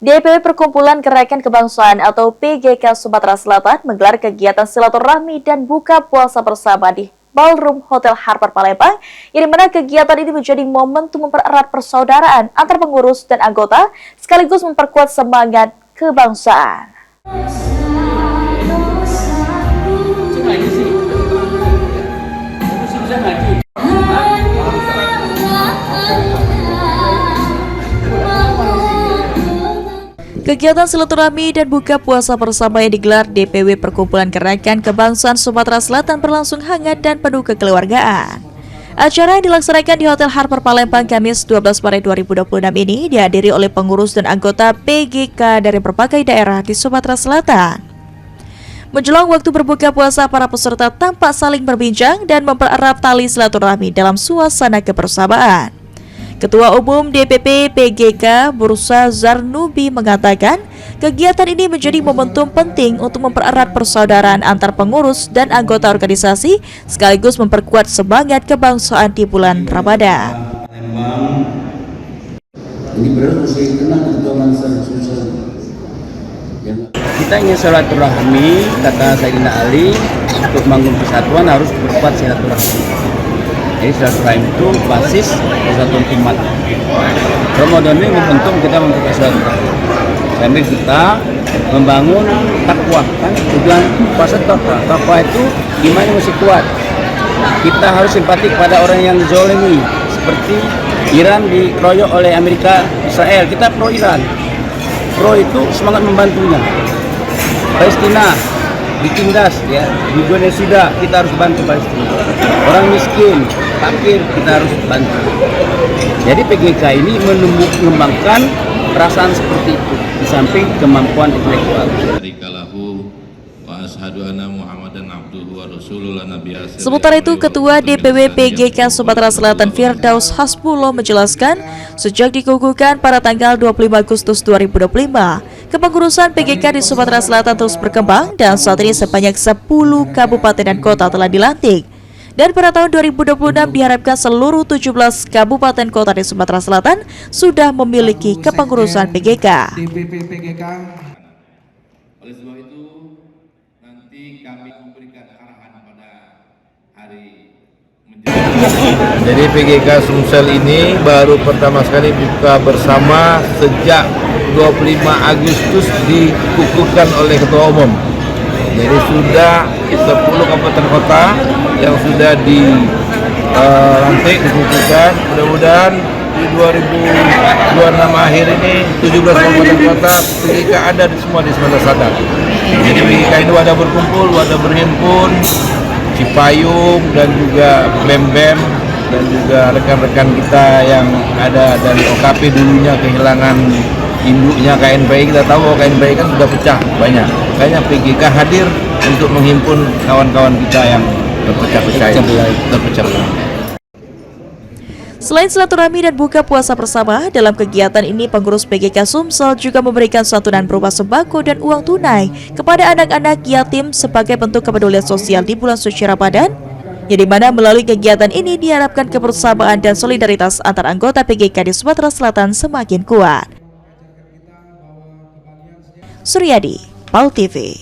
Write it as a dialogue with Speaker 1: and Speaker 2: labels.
Speaker 1: DPW Perkumpulan Gerakan Kebangsaan atau PGK Sumatera Selatan menggelar kegiatan silaturahmi dan buka puasa bersama di Ballroom Hotel Harper Palembang, yang dimana kegiatan ini menjadi momentum mempererat persaudaraan antar pengurus dan anggota, sekaligus memperkuat semangat kebangsaan. Kegiatan silaturahmi dan buka puasa bersama yang digelar DPW Perkumpulan Gerakan Kebangsaan Sumatera Selatan berlangsung hangat dan penuh kekeluargaan. Acara yang dilaksanakan di Hotel Harper Palembang Kamis 12 Maret 2026 ini dihadiri oleh pengurus dan anggota PGK dari berbagai daerah di Sumatera Selatan. Menjelang waktu berbuka puasa, para peserta tampak saling berbincang dan mempererat tali silaturahmi dalam suasana kebersamaan. Ketua Umum DPP PGK Bursa Zarnubi mengatakan, kegiatan ini menjadi momentum penting untuk mempererat persaudaraan antar pengurus dan anggota organisasi, sekaligus memperkuat semangat kebangsaan di bulan Ramadan.
Speaker 2: Kita ingin silaturahmi, kata Sayyidina Ali, untuk membangun persatuan harus berkuat silaturahmi. Jadi silaturahmi itu basis persatuan umat. Ramadan ini momentum kita membuka silaturahmi sambil kita membangun takwa. Kan tujuan puasa takwa itu imannya mesti kuat. Kita harus simpati kepada orang yang zolimi, seperti Iran dikeroyok oleh Amerika Israel. Kita pro Iran, pro itu semangat membantunya. Palestina ditindas, ya, di genosida, kita harus bantu Palestina. Orang miskin, fakir, kita harus bantu. Jadi PGK ini mengembangkan perasaan seperti itu di samping kemampuan intelektual.
Speaker 1: Sementara itu, Ketua DPW PGK Sumatera Selatan Firdaus Hasbullah menjelaskan, sejak dikukuhkan pada tanggal 25 Agustus 2025, kepengurusan PGK di Sumatera Selatan terus berkembang dan saat ini sebanyak 10 kabupaten dan kota telah dilantik. Dan pada tahun 2026 diharapkan seluruh 17 kabupaten kota di Sumatera Selatan sudah memiliki kepengurusan PGK.
Speaker 3: Oleh sebab itu, nanti kami memberikan arahan pada hari
Speaker 4: Jadi PGK Sumsel ini baru pertama sekali buka bersama sejak 25 Agustus dikukuhkan oleh Ketua Umum. Jadi sudah 10 kabupaten kota yang sudah dilantik, dikukuhkan. Mudah-mudahan di 2026 akhir ini 17 kabupaten kota PGK ada di semua di Sumatera Selatan. Jadi PGK ini wadah berkumpul, wadah berhimpun, Cipayung dan juga BEM-BEM dan juga rekan-rekan kita yang ada dari OKP dulunya kehilangan induknya KNPI. Kita tahu bahwa KNPI kan sudah pecah banyak. Makanya PGK hadir untuk menghimpun kawan-kawan kita yang terpecah.
Speaker 1: Selain silaturahmi dan buka puasa bersama, dalam kegiatan ini pengurus PGK Sumsel juga memberikan santunan berupa sembako dan uang tunai kepada anak-anak yatim sebagai bentuk kepedulian sosial di bulan suci Ramadan, yang dimana melalui kegiatan ini diharapkan kebersamaan dan solidaritas antar anggota PGK di Sumatera Selatan semakin kuat. Suryadi, PAL TV.